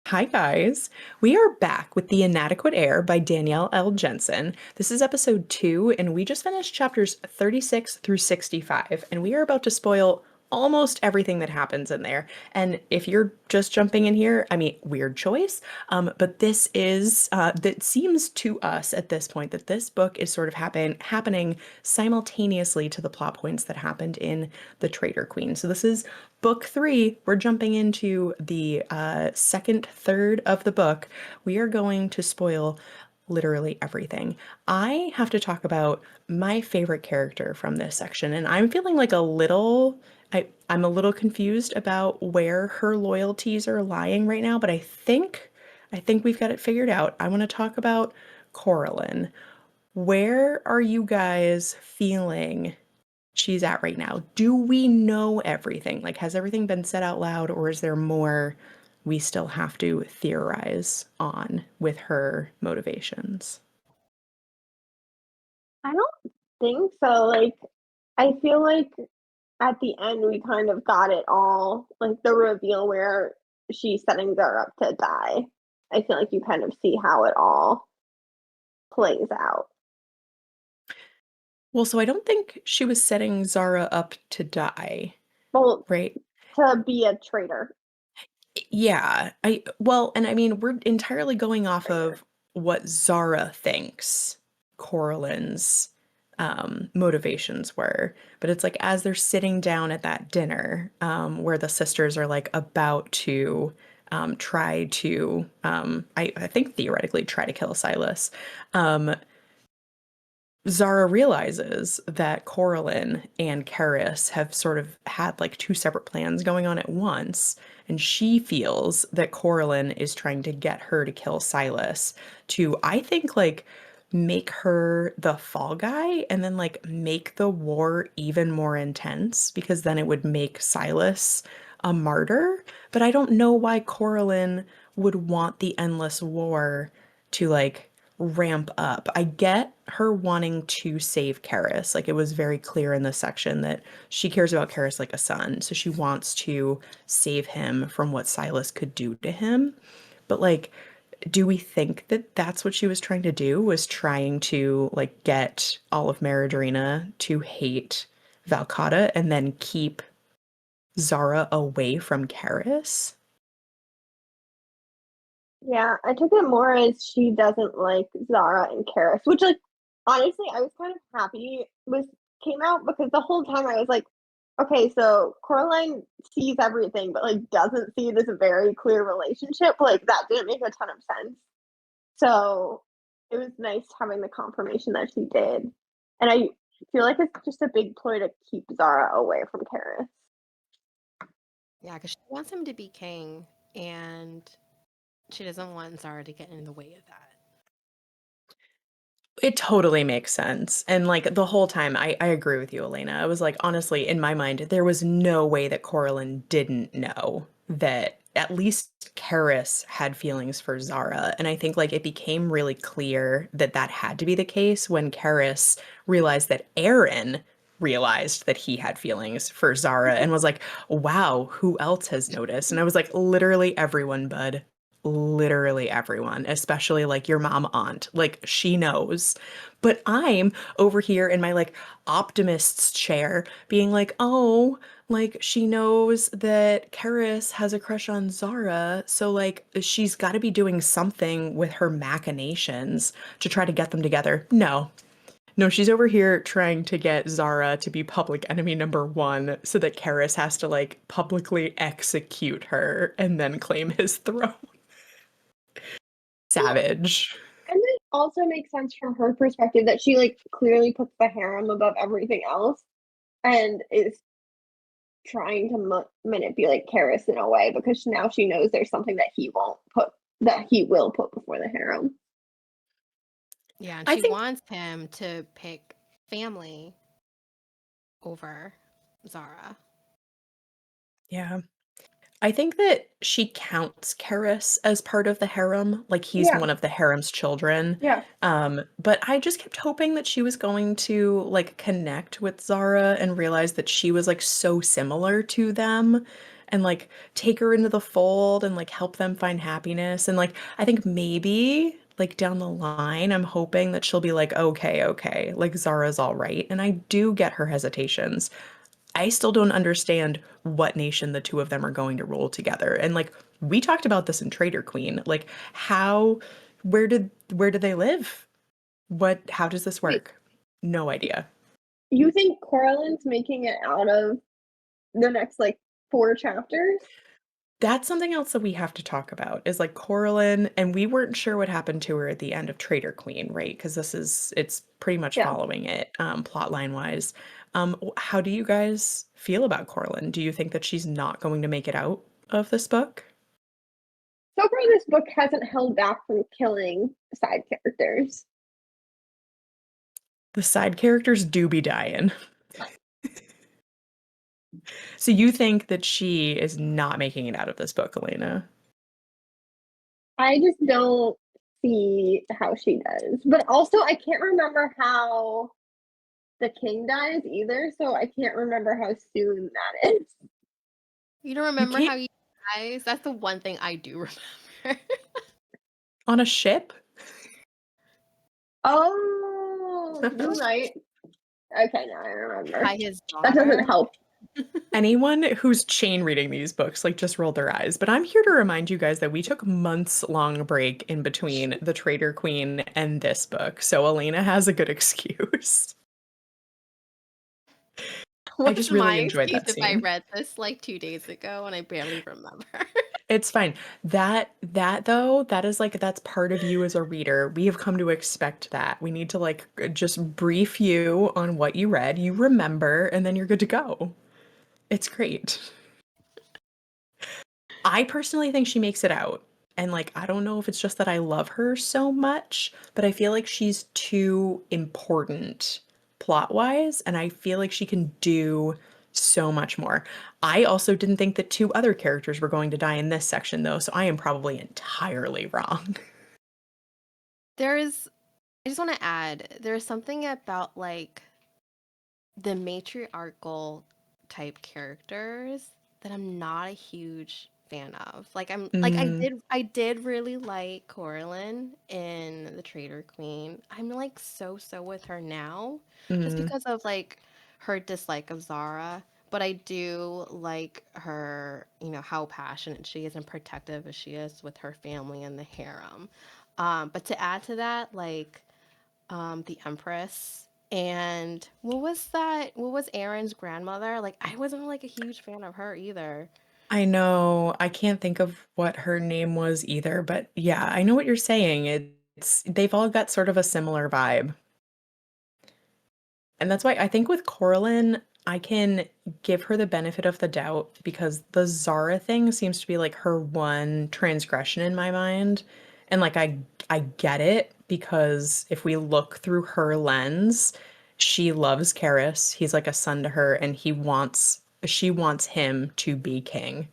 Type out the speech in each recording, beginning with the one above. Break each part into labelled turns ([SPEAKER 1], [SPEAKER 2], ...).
[SPEAKER 1] Hi, guys. We are back with The Inadequate Heir by Danielle L. Jensen. This is episode 2, and we just finished chapters 36 through 65, and we are about to spoil almost everything that happens in there. And if you're just jumping in here, I mean, weird choice, but that seems to us at this point that this book is sort of happening simultaneously to the plot points that happened in The Traitor Queen. So this is book 3. We're jumping into the second third of the book. We are going to spoil literally everything. I have to talk about my favorite character from this section, and I'm feeling like I'm a little confused about where her loyalties are lying right now, but I think we've got it figured out. I want to talk about Coraline. Where are you guys feeling she's at right now? Do we know everything? Like, has everything been said out loud, or is there more we still have to theorize on with her motivations?
[SPEAKER 2] I don't think so. I feel like at the end we kind of got it all, like the reveal where she's setting her up to die. I feel like you kind of see how it all plays out.
[SPEAKER 1] Well, so I don't think she was setting Zara up to die,
[SPEAKER 2] Well,
[SPEAKER 1] right?
[SPEAKER 2] to be a traitor.
[SPEAKER 1] Yeah. And I mean, we're entirely going off
[SPEAKER 2] Traitor.
[SPEAKER 1] of what Zara thinks Coraline's motivations were. But it's like as they're sitting down at that dinner, where the sisters are like about to try to, I think theoretically try to kill Silas. Um, Zara realizes that Coraline and Karis have sort of had like two separate plans going on at once, and she feels that Coraline is trying to get her to kill Silas to, I think, like make her the fall guy and then like make the war even more intense because then it would make Silas a martyr. But I don't know why Coraline would want the endless war to like ramp up. I get her wanting to save Karis. Like it was very clear in this section that she cares about Karis like a son. So she wants to save him from what Silas could do to him. But like, do we think that that's what she was trying to do? Was trying to like get all of Maridrina to hate Valcata and then keep Zara away from Karis?
[SPEAKER 2] Yeah, I took it more as she doesn't like Zara and Karis, which honestly I was kind of happy was came out because the whole time I was like, okay, so Coraline sees everything but like doesn't see this very clear relationship. Like that didn't make a ton of sense. So it was nice having the confirmation that she did. And I feel like it's just a big ploy to keep Zara away from Karis.
[SPEAKER 3] Yeah, because she wants him to be king, and she doesn't want Zara to get in the way of that.
[SPEAKER 1] It totally makes sense. And like the whole time, I agree with you, Elena. I was like, honestly, in my mind, there was no way that Coraline didn't know that at least Karis had feelings for Zara. And I think like it became really clear that that had to be the case when Karis realized that Aaron realized that he had feelings for Zara and was like, wow, who else has noticed? And I was like, literally everyone, bud, literally everyone, especially like your mom aunt. Like she knows. But I'm over here in my like optimist's chair being like, "Oh, like she knows that Karis has a crush on Zara, so like she's got to be doing something with her machinations to try to get them together." No. No, she's over here trying to get Zara to be public enemy number one so that Karis has to like publicly execute her and then claim his throne.
[SPEAKER 2] Well,
[SPEAKER 1] Savage.
[SPEAKER 2] and it also makes sense from her perspective that she like clearly puts the harem above everything else and is trying to manipulate Karis in a way because now she knows there's something that he will put before the harem.
[SPEAKER 3] Yeah, and
[SPEAKER 1] I
[SPEAKER 3] she
[SPEAKER 1] think,
[SPEAKER 3] wants him to pick family over Zara.
[SPEAKER 1] yeah. I think that she counts Karis as part of the harem, like he's
[SPEAKER 2] Yeah,
[SPEAKER 1] one of the harem's children.
[SPEAKER 2] yeah.
[SPEAKER 1] But I just kept hoping that she was going to like connect with Zara and realize that she was like so similar to them and like take her into the fold and like help them find happiness. And like I think maybe like down the line, I'm hoping that she'll be like, okay, okay, like Zara's all right. And I do get her hesitations. I still don't understand what nation the two of them are going to rule together. And like we talked about this in Trader Queen. Like how where did they live? How does this
[SPEAKER 2] Wait,
[SPEAKER 1] work? No idea.
[SPEAKER 2] you think Coralyn's making it out of the next like 4 chapters?
[SPEAKER 1] That's something else that we have to talk about is like Coralyn, and we weren't sure what happened to her at the end of Trader Queen, right? Because it's pretty much
[SPEAKER 2] Yeah.
[SPEAKER 1] following it, plot line wise. How do you guys feel about Coralyn? Do you think that she's not going to make it out of this book?
[SPEAKER 2] So far, this book hasn't held back from killing side characters.
[SPEAKER 1] The side characters do be dying. So you think that she is not making it out of this book, Elena?
[SPEAKER 2] I just don't see how she does. But also, I can't remember how the king dies either, so I can't remember how soon that is.
[SPEAKER 3] You don't
[SPEAKER 1] You
[SPEAKER 3] remember
[SPEAKER 1] can't
[SPEAKER 3] how you guys? That's the one thing I do remember.
[SPEAKER 1] on a ship?
[SPEAKER 2] Oh, you're right. Okay, now I remember.
[SPEAKER 3] By his
[SPEAKER 2] That doesn't
[SPEAKER 3] daughter.
[SPEAKER 2] help.
[SPEAKER 1] Anyone who's chain reading these books like just rolled their eyes. But I'm here to remind you guys that we took months long break in between The Traitor Queen and this book. So Elena has a good excuse. I just
[SPEAKER 3] What's my
[SPEAKER 1] really enjoyed
[SPEAKER 3] excuse
[SPEAKER 1] that
[SPEAKER 3] if I
[SPEAKER 1] scene.
[SPEAKER 3] read this like 2 days ago and I barely remember?
[SPEAKER 1] It's fine. That though, that is like that's part of you as a reader. We have come to expect that. We need to like just brief you on what you read, you remember, and then you're good to go. It's great. I personally think she makes it out. And like, I don't know if it's just that I love her so much, but I feel like she's too important plot-wise, and I feel like she can do so much more. I also didn't think that two other characters were going to die in this section, though, so I am probably entirely wrong.
[SPEAKER 3] There's I just want to add, there's something about like the matriarchal type characters that I'm not a huge fan of. Like I'm like
[SPEAKER 1] Mm,
[SPEAKER 3] I did really like Coralyn in The Traitor Queen. I'm like so with her now just
[SPEAKER 1] mm.
[SPEAKER 3] because of like her dislike of Zara, but I do like her, how passionate she is and protective as she is with her family and the harem. But to add to that, like the Empress. And what was that? What was Aaron's grandmother? Like, I wasn't like a huge fan of her either.
[SPEAKER 1] I know. I can't think of what her name was either, but yeah, I know what you're saying. It's they've all got sort of a similar vibe. And that's why I think with Coralyn, I can give her the benefit of the doubt because the Zara thing seems to be like her one transgression in my mind. And like I get it because if we look through her lens, she loves Karis. He's like a son to her and she wants him to be king.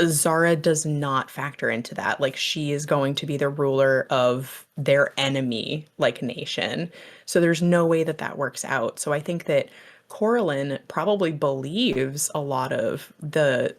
[SPEAKER 1] Zara does not factor into that. Like she is going to be the ruler of their enemy, like nation. So there's no way that that works out. So I think that Coralyn probably believes a lot of the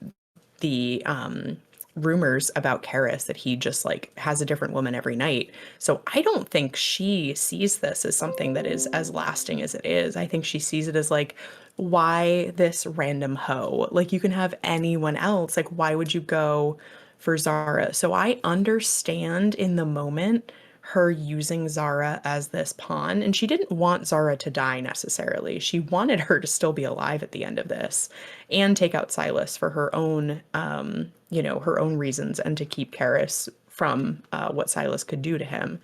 [SPEAKER 1] rumors about Karis that he just like has a different woman every night. So I don't think she sees this as something that is as lasting as it is. I think she sees it as like, why this random hoe? Like you can have anyone else. Like why would you go for Zara? So I understand in the moment her using Zara as this pawn, and she didn't want Zara to die necessarily. She wanted her to still be alive at the end of this and take out Silas for her own, her own reasons and to keep Karis from what Silas could do to him.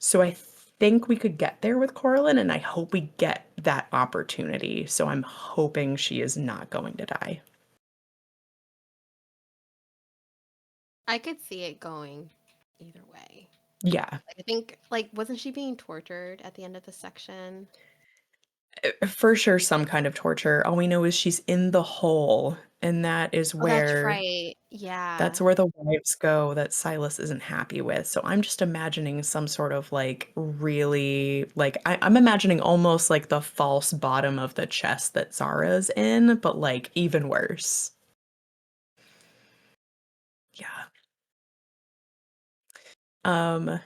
[SPEAKER 1] So I think we could get there with Coralyn, and I hope we get that opportunity. So I'm hoping she is not going to die.
[SPEAKER 3] I could see it going either way.
[SPEAKER 1] Yeah,
[SPEAKER 3] Like, I think, like, wasn't she being tortured at the end of the section?
[SPEAKER 1] for sure, some kind of torture. All we know is she's in the hole, and that is
[SPEAKER 3] Oh, that's
[SPEAKER 1] where
[SPEAKER 3] right. Yeah.
[SPEAKER 1] that's where the wives go that Silas isn't happy with. So I'm just imagining some sort of like really like I'm imagining almost like the false bottom of the chest that Zara's in, but like even worse. Um,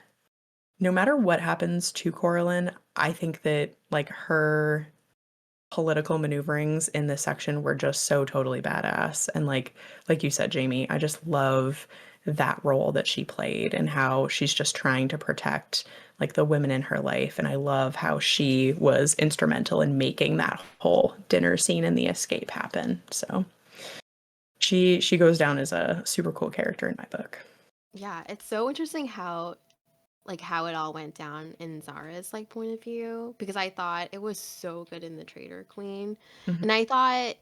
[SPEAKER 1] no matter what happens to Coralyn, I think that like her political maneuverings in this section were just so totally badass. And like you said, Jamie, I just love that role that she played and how she's just trying to protect like the women in her life. And I love how she was instrumental in making that whole dinner scene and the escape happen. So she goes down as a super cool character in my book.
[SPEAKER 3] Yeah, it's so interesting how how it all went down in Zara's like point of view because I thought it was so good in the Traitor Queen.
[SPEAKER 1] Mhm.
[SPEAKER 3] And I thought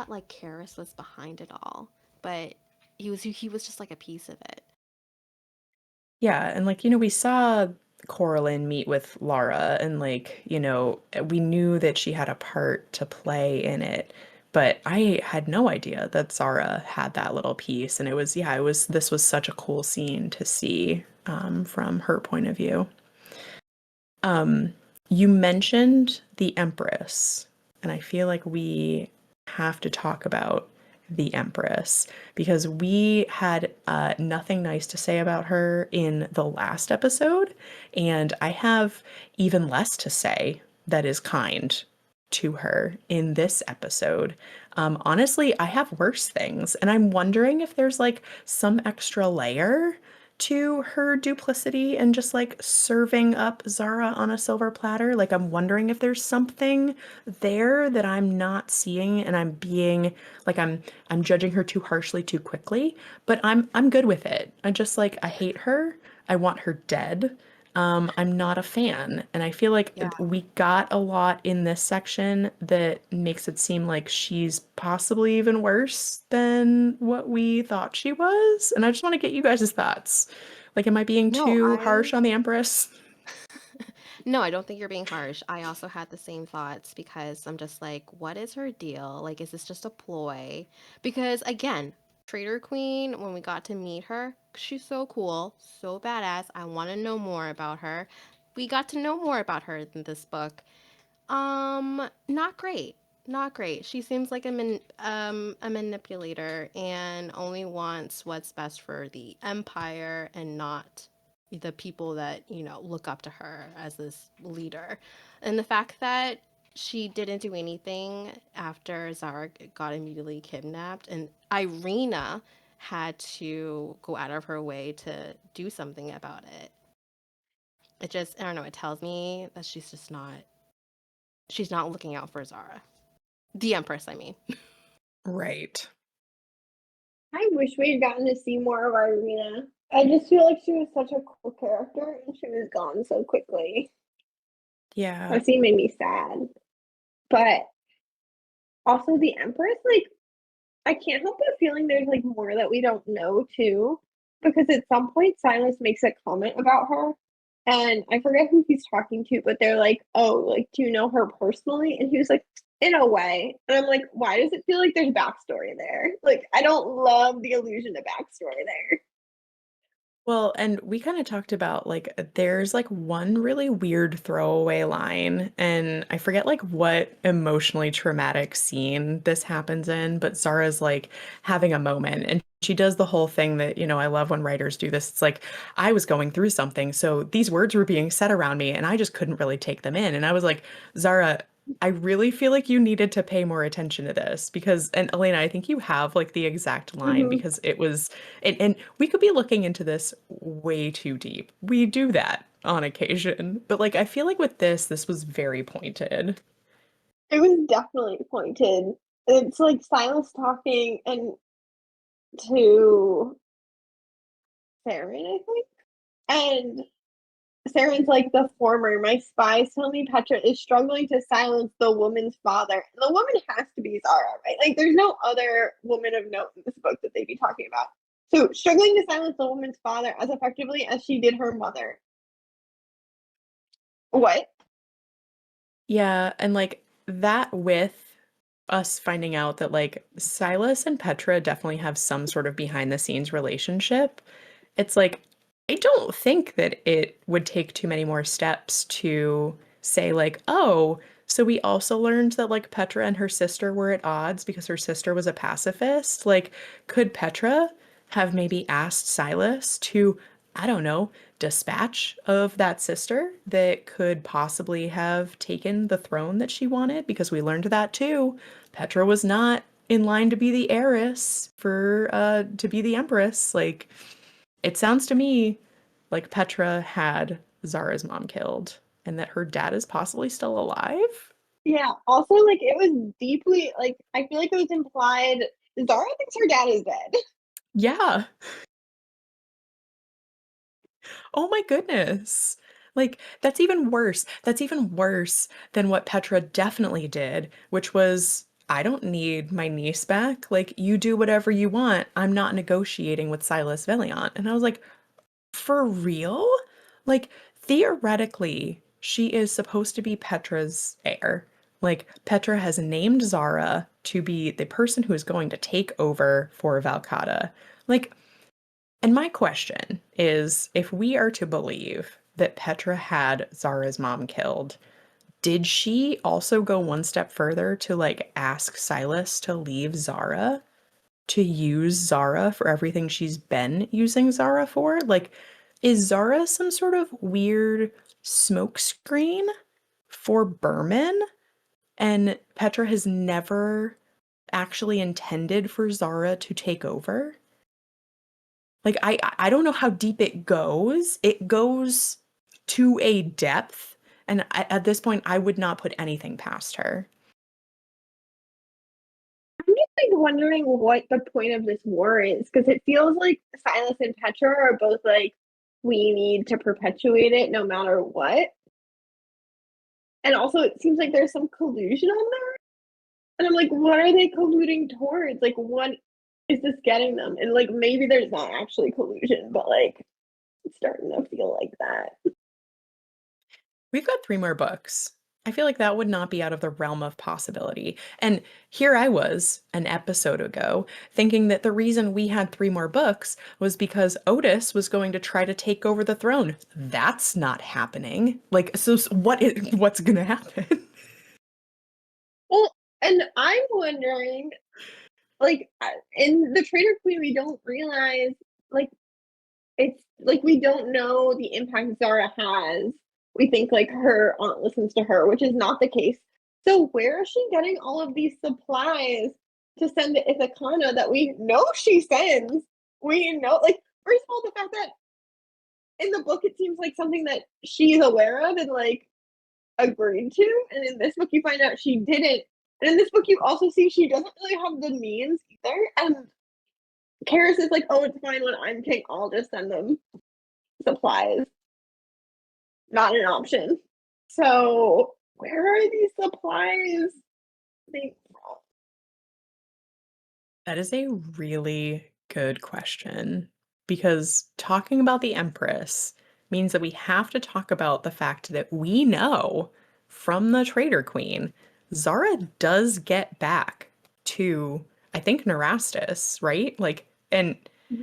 [SPEAKER 3] like Karis was behind it all, but he was just like a piece of it.
[SPEAKER 1] Yeah, and like, we saw Coralyn meet with Lara and like, we knew that she had a part to play in it, but I had no idea that Zara had that little piece. And this was such a cool scene to see from her point of view. Um, you mentioned the Empress, and I feel like we have to talk about the Empress because we had nothing nice to say about her in the last episode, and I have even less to say that is kind to her in this episode. Honestly, I have worse things, and I'm wondering if there's like some extra layer to her duplicity and just like serving up Zara on a silver platter. Like I'm wondering if there's something there that I'm not seeing and I'm being like I'm judging her too harshly too quickly, but I'm good with it. I just like I hate her. I want her dead. I'm not a fan. And I feel like
[SPEAKER 3] Yeah.
[SPEAKER 1] we got a lot in this section that makes it seem like she's possibly even worse than what we thought she was. And I just want to get you guys' thoughts. Like, am I being
[SPEAKER 3] No,
[SPEAKER 1] too
[SPEAKER 3] I
[SPEAKER 1] harsh on the Empress?
[SPEAKER 3] No, I don't think you're being harsh. I also had the same thoughts because I'm just like, what is her deal? Like, is this just a ploy? Because again, Traitor Queen, when we got to meet her, she's so cool, so badass. I want to know more about her. We got to know more about her in this book. Not great. Not great. She seems like a manipulator and only wants what's best for the empire and not the people that, look up to her as this leader. And the fact that she didn't do anything after Zara got immediately kidnapped and Irina had to go out of her way to do something about it. It just, I don't know, it tells me that she's not looking out for Zara. The Empress, I mean.
[SPEAKER 1] Right.
[SPEAKER 2] I wish we had gotten to see more of Irina. I just feel like she was such a cool character and she was gone so quickly.
[SPEAKER 1] Yeah.
[SPEAKER 2] That scene made me sad. But also the Empress, like, I can't help but feeling there's like more that we don't know too. Because at some point Silas makes a comment about her. And I forget who he's talking to, but they're like, oh, like, do you know her personally? And he was like, in a way. And I'm like, why does it feel like there's backstory there? Like, I don't love the illusion of backstory there.
[SPEAKER 1] Well, and we kind of talked about like there's like one really weird throwaway line, and I forget like what emotionally traumatic scene this happens in, but Zara's like having a moment and she does the whole thing that, I love when writers do this. It's like I was going through something, so these words were being said around me and I just couldn't really take them in. And I was like, Zara, I really feel like you needed to pay more attention to this because, and Elena, I think you have like the exact line
[SPEAKER 2] Mm-hmm.
[SPEAKER 1] because it was, and we could be looking into this way too deep. We do that on occasion, but like I feel like with this was very pointed.
[SPEAKER 2] It was definitely pointed. It's like Silas talking and to Saren, I think. And Saren's like the former. My spies tell me Petra is struggling to silence the woman's father. And the woman has to be Zara, right? Like there's no other woman of note in this book that they'd be talking about. So struggling to silence the woman's father as effectively as she did her mother. What?
[SPEAKER 1] Yeah, and like that with us finding out that like Silas and Petra definitely have some sort of behind the scenes relationship. It's like I don't think that it would take too many more steps to say like, oh, so we also learned that like Petra and her sister were at odds because her sister was a pacifist. Like, could Petra have maybe asked Silas to I don't know, dispatch of that sister that could possibly have taken the throne that she wanted, because we learned that too. Petra was not in line to be the heiress for to be the empress. Like it sounds to me like Petra had Zara's mom killed and that her dad is possibly still alive.
[SPEAKER 2] Yeah. Also, like it was deeply like I feel like it was implied Zara thinks her dad is dead.
[SPEAKER 1] Yeah. Oh my goodness. Like, that's even worse. That's even worse than what Petra definitely did, which was, I don't need my niece back. Like, you do whatever you want. I'm not negotiating with Silas Valiant. And I was like, for real? Like, theoretically, she is supposed to be Petra's heir. Like, Petra has named Zara to be the person who is going to take over for Valcata. Like, and my question is, if we are to believe that Petra had Zara's mom killed, did she also go one step further to like ask Silas to leave Zara, to use Zara for everything she's been using Zara for? Like, is Zara some sort of weird smokescreen for Berman? And Petra has never actually intended for Zara to take over? Like I don't know how deep it goes. It goes to a depth, and at this point, I would not put anything past her.
[SPEAKER 2] I'm just like wondering what the point of this war is because it feels like Silas and Petra are both like we need to perpetuate it no matter what. And also it seems like there's some collusion on there. And I'm like, what are they colluding towards? Like what is this getting them? And like maybe there's not actually collusion, but like it's starting to feel like that.
[SPEAKER 1] We've got three more books. I feel like that would not be out of the realm of possibility. And here I was an episode ago thinking that the reason we had three more books was because Otis was going to try to take over the throne. That's not happening. Like, so what's gonna happen?
[SPEAKER 2] Well, and I'm wondering, like, in the Trader Queen, we don't realize, like, it's like we don't know the impact Zara has. We think like her aunt listens to her, which is not the case. So where is she getting all of these supplies to send to Ithacana that we know she sends? We know, like, first of all, the fact that in the book it seems like something that she's aware of and like agreed to, and in this book you find out she didn't. And in this book you also see she doesn't really have the means either. And Karis is like, "Oh, it's fine when I'm king. I'll just send them supplies." Not an option. So where are these supplies being from?
[SPEAKER 1] That is a really good question because talking about the Empress means that we have to talk about the fact that we know from the Traitor Queen, Zara does get back to, I think, Nerastus, right? Like, and,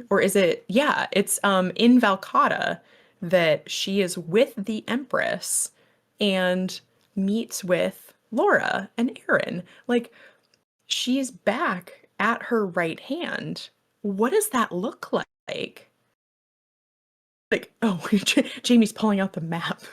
[SPEAKER 1] or is it, yeah, it's in Valcata that she is with the Empress and meets with Laura and Aaron. Like, she's back at her right hand. What does that look like? Oh, Jamie's pulling out the map.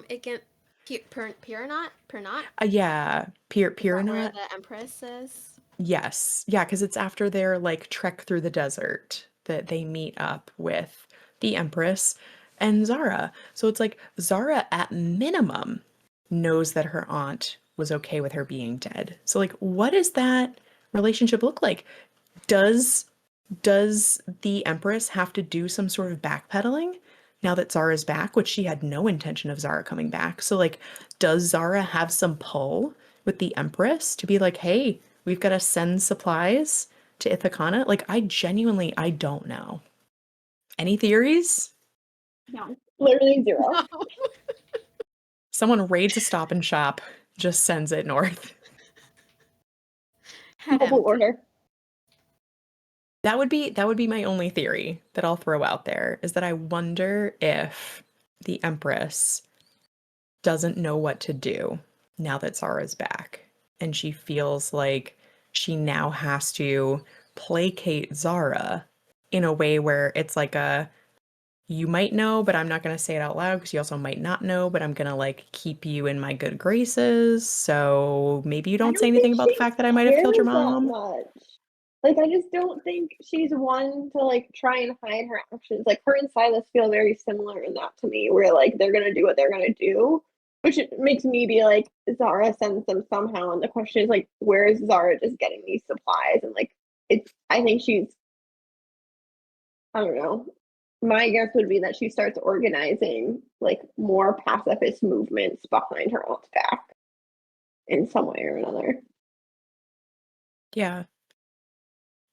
[SPEAKER 3] Again, Piranot? Pernot?
[SPEAKER 1] Yeah,
[SPEAKER 3] Is that where
[SPEAKER 1] Piranha.
[SPEAKER 3] the Empress is?
[SPEAKER 1] Yes, yeah, because it's after their like trek through the desert that they meet up with the Empress and Zara. So it's like Zara, at minimum, knows that her aunt was okay with her being dead. So like, what does that relationship look like? Does does the Empress have to do some sort of backpedaling now that Zara's back, which she had no intention of Zara coming back? So, like, does Zara have some pull with the Empress to be like, hey, we've got to send supplies to Ithacana? Like, I don't know. Any theories?
[SPEAKER 2] No, literally zero.
[SPEAKER 1] Someone raids a Stop and Shop, just sends it north.
[SPEAKER 3] Head
[SPEAKER 2] Mobile
[SPEAKER 3] empty.
[SPEAKER 2] order.
[SPEAKER 1] That would be my only theory that I'll throw out there, is that I wonder if the Empress doesn't know what to do now that Zara's back. And she feels like she now has to placate Zara in a way where it's like a you might know, but I'm not going to say it out loud because you also might not know, but I'm going to like keep you in my good graces. So maybe you
[SPEAKER 2] I
[SPEAKER 1] don't say
[SPEAKER 2] don't
[SPEAKER 1] anything
[SPEAKER 2] think
[SPEAKER 1] about the
[SPEAKER 2] she
[SPEAKER 1] fact that I might have killed your
[SPEAKER 2] cares that
[SPEAKER 1] mom.
[SPEAKER 2] much. Like, I just don't think she's one to like try and hide her actions. Like, her and Silas feel very similar in that to me, where like they're gonna do what they're gonna do, which it makes me be like, Zara sends them somehow, and the question is like, where is Zara just getting these supplies? And like, it's I think she's I don't know. My guess would be that she starts organizing like more pacifist movements behind her aunt's back in some way or another.
[SPEAKER 1] Yeah.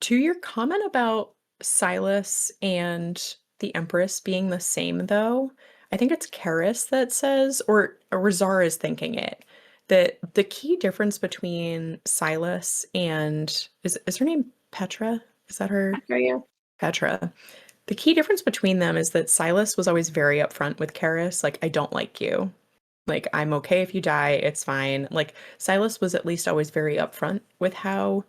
[SPEAKER 1] To your comment about Silas and the Empress being the same, though, I think it's Karis that says, or Zara is thinking it, that the key difference between Silas and is her name Petra? Is that her?
[SPEAKER 2] So yeah.
[SPEAKER 1] Petra. The key difference between them is that Silas was always very upfront with Karis, like, I don't like you. Like, I'm okay if you die, it's fine. Like, Silas was at least always very upfront with how,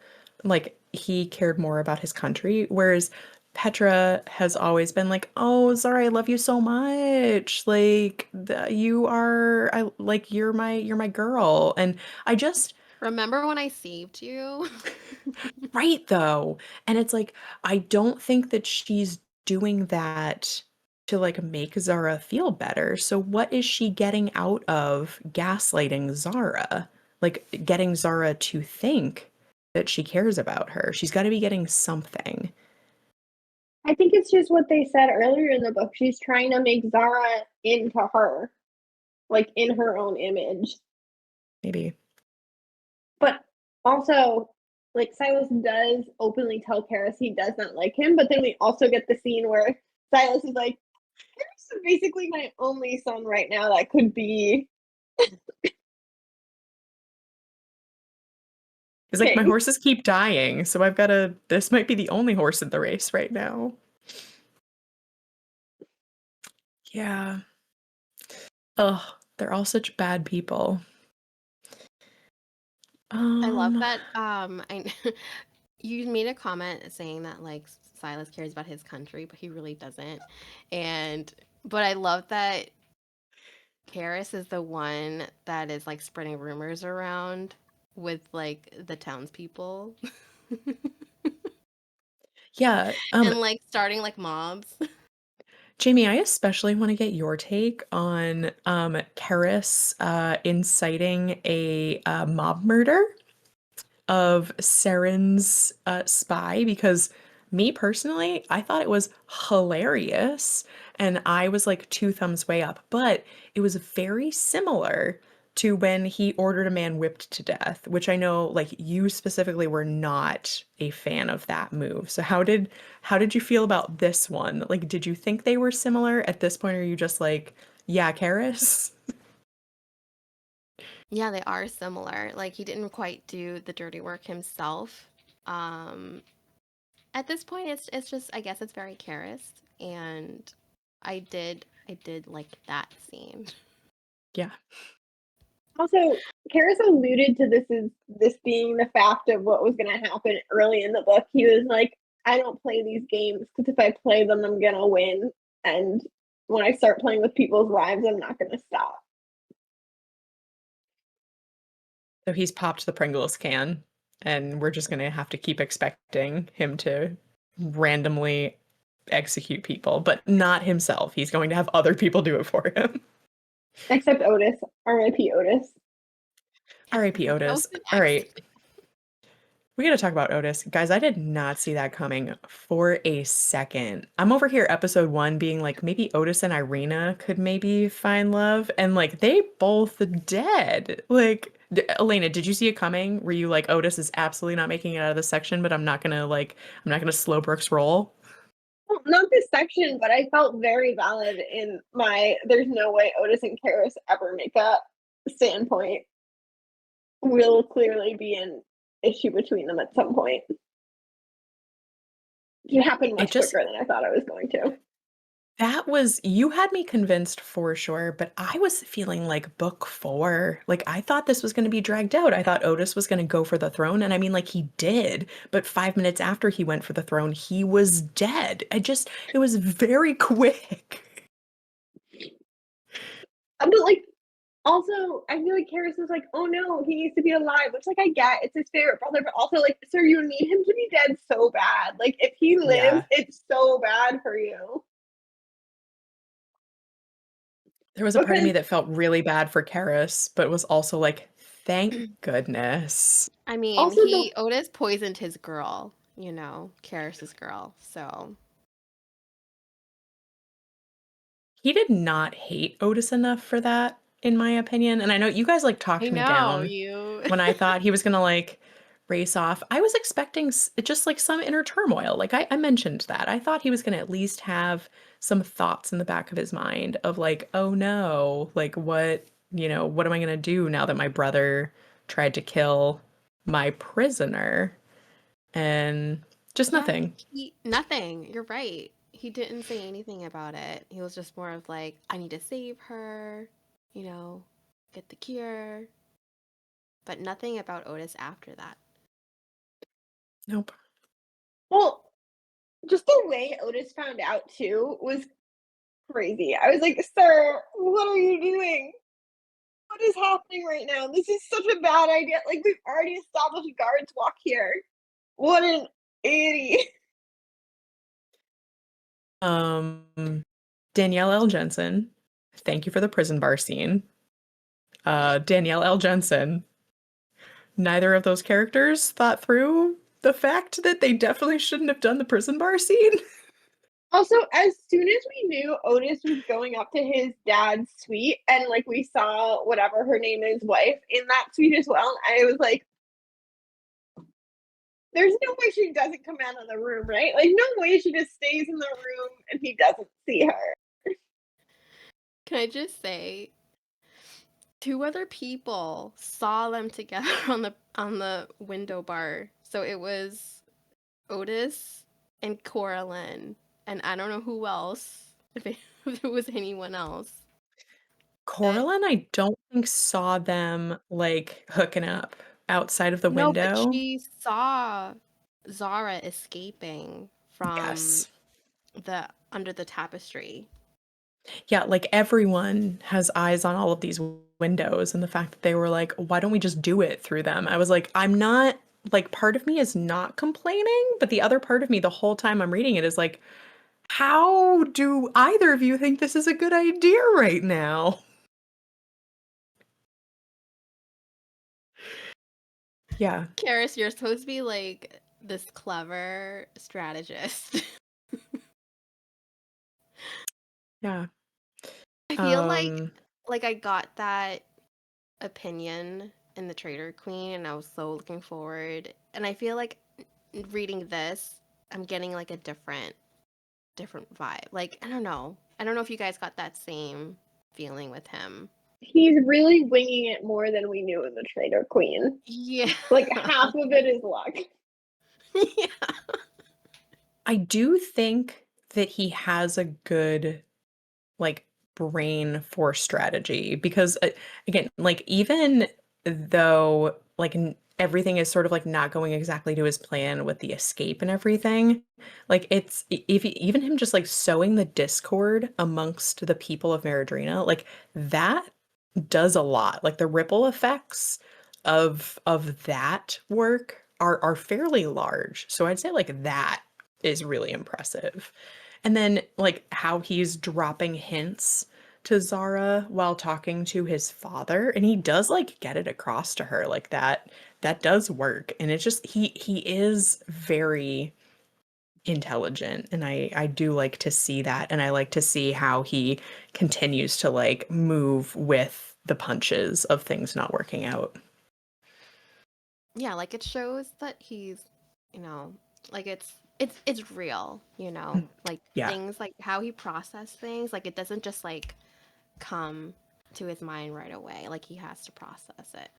[SPEAKER 1] like, he cared more about his country, whereas Petra has always been like, "Oh, Zara, I love you so much. Like, you are, I like, you're my girl." And I just,
[SPEAKER 3] Remember when I saved you?
[SPEAKER 1] right though. And it's like, I don't think that she's doing that to like make Zara feel better. So what is she getting out of gaslighting Zara? Like getting Zara to think that she cares about her. She's got to be getting something.
[SPEAKER 2] I think it's just what they said earlier in the book. She's trying to make Zara into her, like in her own image.
[SPEAKER 1] Maybe.
[SPEAKER 2] But also, like Silas does openly tell Karis he does not like him, but then we also get the scene where Silas is like, Karis is basically my only son right now that could be
[SPEAKER 1] It's like my
[SPEAKER 2] king.
[SPEAKER 1] horses keep dying, so I've got to this might be the only horse in the race right now. Yeah. Ugh, they're all such bad people.
[SPEAKER 3] I love
[SPEAKER 1] Um,
[SPEAKER 3] that. You made a comment saying that like Silas cares about his country, but he really doesn't. And but I love that Karis is the one that is like spreading rumors around with like the townspeople
[SPEAKER 1] yeah,
[SPEAKER 3] and like starting like mobs.
[SPEAKER 1] Jamie, I especially want to get your take on Karis inciting a mob murder of Saren's spy because me personally, I thought it was hilarious and I was like two thumbs way up, but it was very similar to when he ordered a man whipped to death, which I know like you specifically were not a fan of that move. So how did you feel about this one? Like did you think they were similar at this point or are you just like, yeah, Karis?
[SPEAKER 3] Yeah, they are similar. Like he didn't quite do the dirty work himself. Um at this point it's just I guess it's very Karis and I did like that scene.
[SPEAKER 1] Yeah.
[SPEAKER 2] Also, Karis alluded to this being the fact of what was going to happen early in the book. He was like, "I don't play these games because if I play them, I'm gonna win, and when I start playing with people's lives, I'm not gonna stop."
[SPEAKER 1] So he's popped the Pringles can, and we're just gonna have to keep expecting him to randomly execute people, but not himself. He's going to have other people do it for him.
[SPEAKER 2] Except Otis, R.I.P. Otis.
[SPEAKER 1] R.I.P.
[SPEAKER 3] That was
[SPEAKER 1] Otis.
[SPEAKER 3] an
[SPEAKER 1] All right,
[SPEAKER 3] accident.
[SPEAKER 1] we gotta talk about Otis. Guys, I did not see that coming for a second. I'm over here, episode one, being like, maybe Otis and Irina could maybe find love, and like, they both dead. Like, Elena, did you see it coming? Were you like, Otis is absolutely not making it out of this section, but I'm not gonna slow Brooks roll?
[SPEAKER 2] Well, not this section, but I felt very valid in my "there's no way Otis and Karis ever make up" standpoint. Will clearly be an issue between them at some point. It happened
[SPEAKER 1] It
[SPEAKER 2] much
[SPEAKER 1] just
[SPEAKER 2] quicker than I thought it was going to.
[SPEAKER 1] You had me convinced for sure, but I was feeling like book 4. Like, I thought this was going to be dragged out. I thought Otis was going to go for the throne. And I mean, like, he did. But 5 minutes after he went for the throne, he was dead. It was very quick.
[SPEAKER 2] But like, also, I feel like Karis was like, "Oh no, he needs to be alive," which like I get, it's his favorite brother, but also like, sir, you need him to be dead so bad. Like, if he lives,
[SPEAKER 1] Yeah.
[SPEAKER 2] it's so bad for you.
[SPEAKER 1] There was a part of
[SPEAKER 2] Because
[SPEAKER 1] me that felt really bad for Karis, but was also like, thank goodness.
[SPEAKER 3] I mean,
[SPEAKER 2] also the
[SPEAKER 3] he Otis poisoned his girl, Karis's girl. So
[SPEAKER 1] He did not hate Otis enough for that, in my opinion. And I know you guys like
[SPEAKER 3] I
[SPEAKER 1] talked me
[SPEAKER 3] know
[SPEAKER 1] down
[SPEAKER 3] you.
[SPEAKER 1] when I thought he was gonna like race off. I was expecting just like some inner turmoil. Like I mentioned that. I thought he was gonna at least have some thoughts in the back of his mind of like, oh no, like what am I gonna do now that my brother tried to kill my prisoner? And just
[SPEAKER 3] Yeah,
[SPEAKER 1] nothing.
[SPEAKER 3] he nothing. You're right. He didn't say anything about it. He was just more of like, I need to save her, you know, get the cure, but nothing about Otis after that.
[SPEAKER 1] Nope.
[SPEAKER 2] well, just the way Otis found out too was crazy. I was like, "Sir, what are you doing? What is happening right now? This is such a bad idea. Like, we've already established guards walk here. What an idiot."
[SPEAKER 1] Um, Danielle L. Jensen, thank you for the prison bar scene. Danielle L. Jensen, neither of those characters thought through the fact that they definitely shouldn't have done the prison bar scene.
[SPEAKER 2] Also, as soon as we knew Otis was going up to his dad's suite and, like, we saw whatever her name is, wife, in that suite as well, I was like, "There's no way she doesn't come out of the room, right? Like, no way she just stays in the room and he doesn't see her."
[SPEAKER 3] Can I just say, two other people saw them together on the window bar. So it was Otis and Coraline, and I don't know who else, if it was anyone else. That
[SPEAKER 1] Coraline, I don't think saw them like hooking up outside of the
[SPEAKER 3] No, but
[SPEAKER 1] window.
[SPEAKER 3] she saw Zara escaping from
[SPEAKER 1] Yes.
[SPEAKER 3] the under the tapestry.
[SPEAKER 1] Yeah, like everyone has eyes on all of these windows, and the fact that they were like, why don't we just do it through them? I was like, I'm not like part of me is not complaining, but the other part of me the whole time I'm reading it is like, how do either of you think this is a good idea right now? Yeah,
[SPEAKER 3] Karis, you're supposed to be like this clever strategist.
[SPEAKER 1] yeah.
[SPEAKER 3] I feel
[SPEAKER 1] Um,
[SPEAKER 3] like I got that opinion in the Trader Queen, and I was so looking forward. And I feel like reading this, I'm getting like a different vibe. Like, I don't know. I don't know if you guys got that same feeling with him.
[SPEAKER 2] He's really winging it more than we knew in the Trader Queen.
[SPEAKER 3] Yeah.
[SPEAKER 2] Like, half of it is luck.
[SPEAKER 3] Yeah.
[SPEAKER 1] I do think that he has a good like brain for strategy because again, like even though like everything is sort of like not going exactly to his plan with the escape and everything, like if even him just like sowing the discord amongst the people of Maradrina, like that does a lot. Like the ripple effects of that work are fairly large. So I'd say like that is really impressive. And then like how he's dropping hints to Zara while talking to his father, and he does like get it across to her like that does work. And it's just he is very intelligent, and I do like to see that, and I like to see how he continues to like move with the punches of things not working out.
[SPEAKER 3] Yeah, like it shows that he's, you know, like it's real, like
[SPEAKER 1] Yeah.
[SPEAKER 3] things like how he processed things, like it doesn't just like come to his mind right away. Like he has to process it.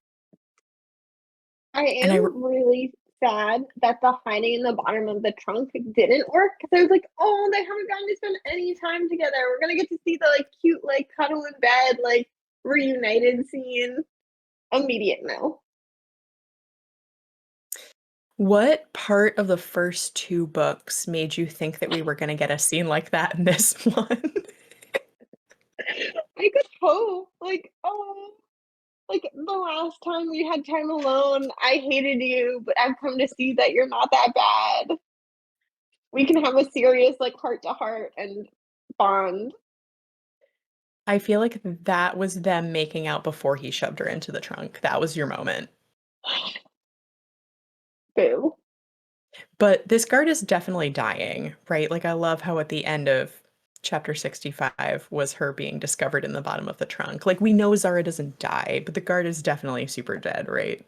[SPEAKER 2] I
[SPEAKER 1] And I
[SPEAKER 2] am really sad that the hiding in the bottom of the trunk didn't work because I was like, oh, they haven't gotten to spend any time together. We're gonna get to see the like cute like cuddle in bed like reunited scene. Immediate no.
[SPEAKER 1] What part of the first two books made you think that we were going to get a scene like that in this one?
[SPEAKER 2] I could hope like oh like the last time we had time alone, I hated you, but I've come to see that you're not that bad. We can have a serious like heart to heart and bond.
[SPEAKER 1] I feel like that was them making out before he shoved her into the trunk. That was your moment.
[SPEAKER 2] Boo.
[SPEAKER 1] But this guard is definitely dying, right? Like, I love how at the end of chapter 65 was her being discovered in the bottom of the trunk. Like, we know Zara doesn't die, but the guard is definitely super dead, right?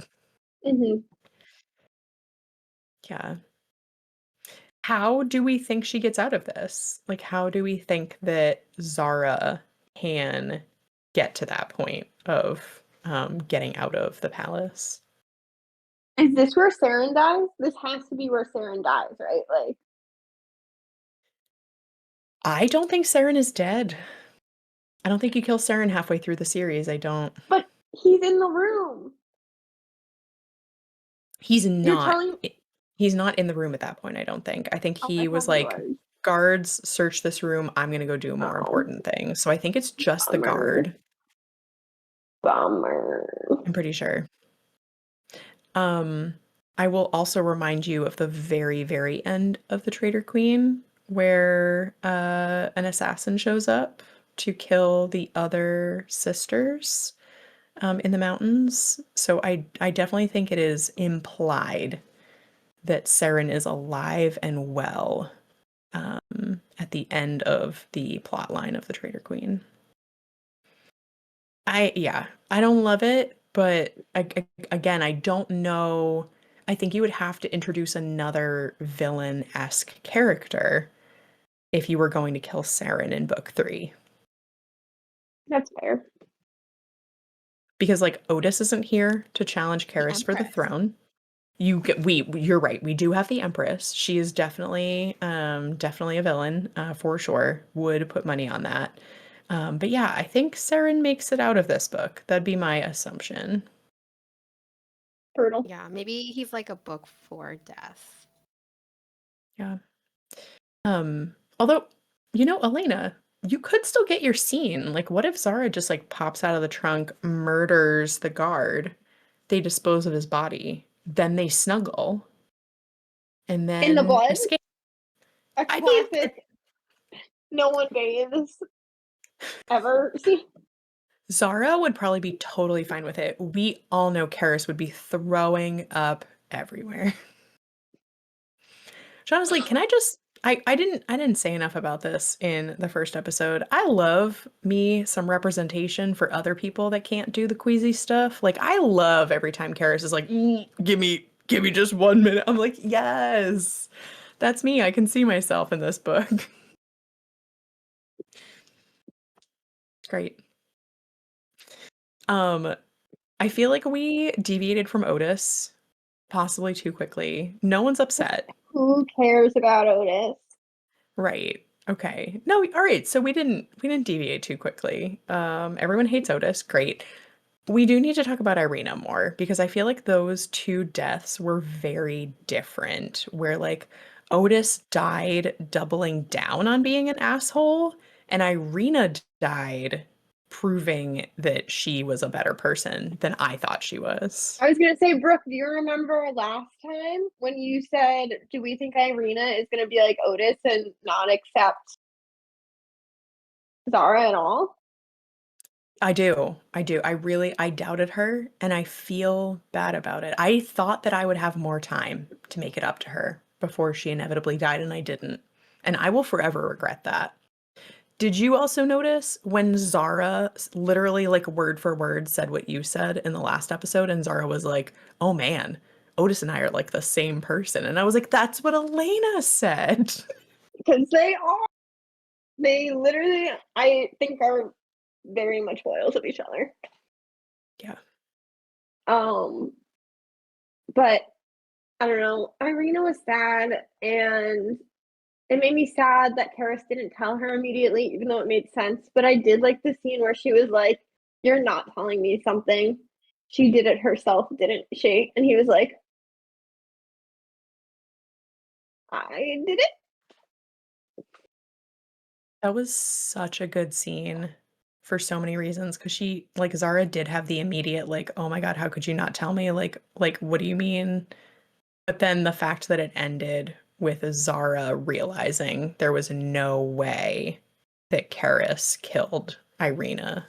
[SPEAKER 2] Hmm.
[SPEAKER 1] Yeah. How do we think she gets out of this? Like, how do we think that Zara can get to that point of getting out of the palace?
[SPEAKER 2] Is this where Saren dies? This has to be where Saren dies, right? Like,
[SPEAKER 1] I don't think Saren is dead. I don't think you kill Saren halfway through the series. I don't.
[SPEAKER 2] but he's in the room.
[SPEAKER 1] He's
[SPEAKER 2] You're
[SPEAKER 1] not.
[SPEAKER 2] telling.
[SPEAKER 1] He's not in the room at that point, I don't think. I think
[SPEAKER 2] Oh, I
[SPEAKER 1] he was
[SPEAKER 2] thought he
[SPEAKER 1] like,
[SPEAKER 2] was.
[SPEAKER 1] guards, search this room. I'm gonna go do more
[SPEAKER 2] Oh,
[SPEAKER 1] important things. So I think it's just the
[SPEAKER 2] bummer.
[SPEAKER 1] guard.
[SPEAKER 2] Bummer.
[SPEAKER 1] I'm pretty sure. Um, I will also remind you of the very, very end of the Traitor Queen, where an assassin shows up to kill the other sisters in the mountains. So I definitely think it is implied that Saren is alive and well at the end of the plot line of the Traitor Queen. Yeah, I don't love it, but again, I don't know. I think you would have to introduce another villain-esque character if you were going to kill Saren in book 3.
[SPEAKER 2] That's fair.
[SPEAKER 1] Because like Otis isn't here to challenge
[SPEAKER 3] The
[SPEAKER 1] Karis for the
[SPEAKER 3] Empress.
[SPEAKER 1] throne. You're right. We do have the Empress. She is definitely a villain, for sure. Would put money on that. But yeah, I think Saren makes it out of this book. That'd be my assumption.
[SPEAKER 2] Brutal.
[SPEAKER 3] Yeah, maybe he's like a book 4 death.
[SPEAKER 1] Yeah. Although, Elena, you could still get your scene. Like, what if Zara just like pops out of the trunk, murders the guard, they dispose of his body, then they snuggle, and
[SPEAKER 2] In the
[SPEAKER 1] then
[SPEAKER 2] blood?
[SPEAKER 1] escape?
[SPEAKER 2] A
[SPEAKER 1] I mean,
[SPEAKER 2] classic no one bathes ever. See?
[SPEAKER 1] Zara would probably be totally fine with it. We all know Karis would be throwing up everywhere. Which honestly, can I just I didn't say enough about this in the first episode. I love me some representation for other people that can't do the queasy stuff. Like I love every time Karis is like, give me just 1 minute. I'm like, yes. That's me. I can see myself in this book. Great. Um, I feel like we deviated from Otis possibly too quickly. No one's upset.
[SPEAKER 2] Who cares about Otis?
[SPEAKER 1] Right. Okay. No, all right. So we didn't deviate too quickly. Everyone hates Otis. Great. We do need to talk about Irina more because I feel like those two deaths were very different. Where like Otis died doubling down on being an asshole, and Irina died proving that she was a better person than I thought she was.
[SPEAKER 2] I was gonna say, Brooke, do you remember last time when you said, do we think Irina is gonna be like Otis and not accept Zara at all?
[SPEAKER 1] I do. I do. I doubted her and I feel bad about it. I thought that I would have more time to make it up to her before she inevitably died and I didn't. And I will forever regret that. Did you also notice when Zara literally like word for word said what you said in the last episode and Zara was like, "Oh man, Otis and I are like the same person." And I was like, "That's what Elena said."
[SPEAKER 2] Because they are. They literally, I think, are very much loyal to each other.
[SPEAKER 1] Yeah.
[SPEAKER 2] Um, but I don't know. Irina was sad, and it made me sad that Karis didn't tell her immediately, even though it made sense. But I did like the scene where she was like, "You're not telling me something. She did it herself, didn't she?" And he was like, "I did it."
[SPEAKER 1] That was such a good scene for so many reasons because she like Zara did have the immediate like, "Oh my God, how could you not tell me?" Like what do you mean? But then the fact that it ended with Zara realizing there was no way that Karis killed Irina.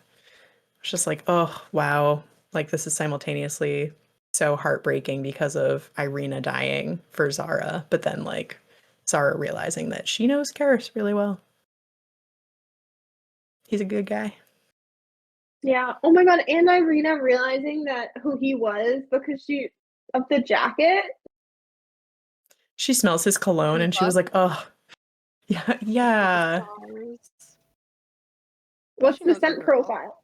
[SPEAKER 1] It's just like, oh, wow. Like this is simultaneously so heartbreaking because of Irina dying for Zara, but then like Zara realizing that she knows Karis really well. He's a good guy.
[SPEAKER 2] Yeah. Oh my God. And Irina realizing that who he was because she of the jacket.
[SPEAKER 1] She smells his cologne
[SPEAKER 3] The
[SPEAKER 1] and she was
[SPEAKER 3] book,
[SPEAKER 1] like, oh, yeah,
[SPEAKER 3] the
[SPEAKER 1] yeah.
[SPEAKER 3] stars. Well,
[SPEAKER 2] What's
[SPEAKER 3] she
[SPEAKER 2] the
[SPEAKER 3] knows her
[SPEAKER 2] scent
[SPEAKER 3] girl.
[SPEAKER 2] profile?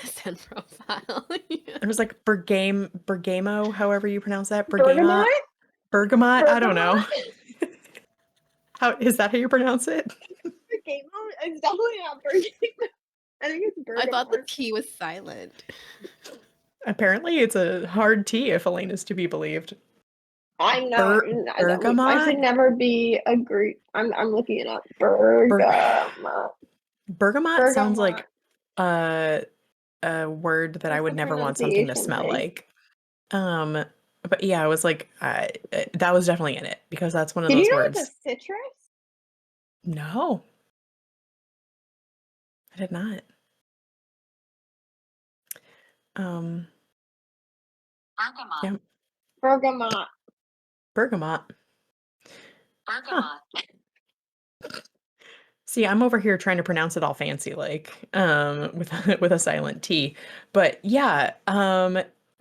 [SPEAKER 3] Send profile. Yeah.
[SPEAKER 1] It was like bergamo, however you pronounce that. Bergamot?
[SPEAKER 2] Bergamot?
[SPEAKER 1] Bergamot? I don't
[SPEAKER 2] Bergamot?
[SPEAKER 1] know. How is that how you pronounce it?
[SPEAKER 2] Bergamot? It's definitely not bergamot. I think it's
[SPEAKER 3] I thought the
[SPEAKER 2] bergamot.
[SPEAKER 3] T was silent.
[SPEAKER 1] Apparently it's a hard T if Elaine is to be believed.
[SPEAKER 2] I'm not.
[SPEAKER 1] Ber
[SPEAKER 2] I should
[SPEAKER 1] bergamot?
[SPEAKER 2] never be a Greek. I'm looking it up.
[SPEAKER 1] Ber
[SPEAKER 2] Bergamot.
[SPEAKER 1] bergamot sounds
[SPEAKER 2] Bergamot.
[SPEAKER 1] like a word that I
[SPEAKER 2] What's
[SPEAKER 1] would
[SPEAKER 2] the
[SPEAKER 1] never want something to
[SPEAKER 2] pronunciation
[SPEAKER 1] smell
[SPEAKER 2] thing?
[SPEAKER 1] like. Um, but yeah, I was like, that was definitely in it because that's one of
[SPEAKER 2] Did you
[SPEAKER 1] those
[SPEAKER 2] know it's
[SPEAKER 1] words.
[SPEAKER 2] a citrus?
[SPEAKER 1] No, I did not. Um, yeah,
[SPEAKER 2] Bergamot.
[SPEAKER 1] bergamot. Huh. See, I'm over here trying to pronounce it all fancy like with with a silent T. But yeah,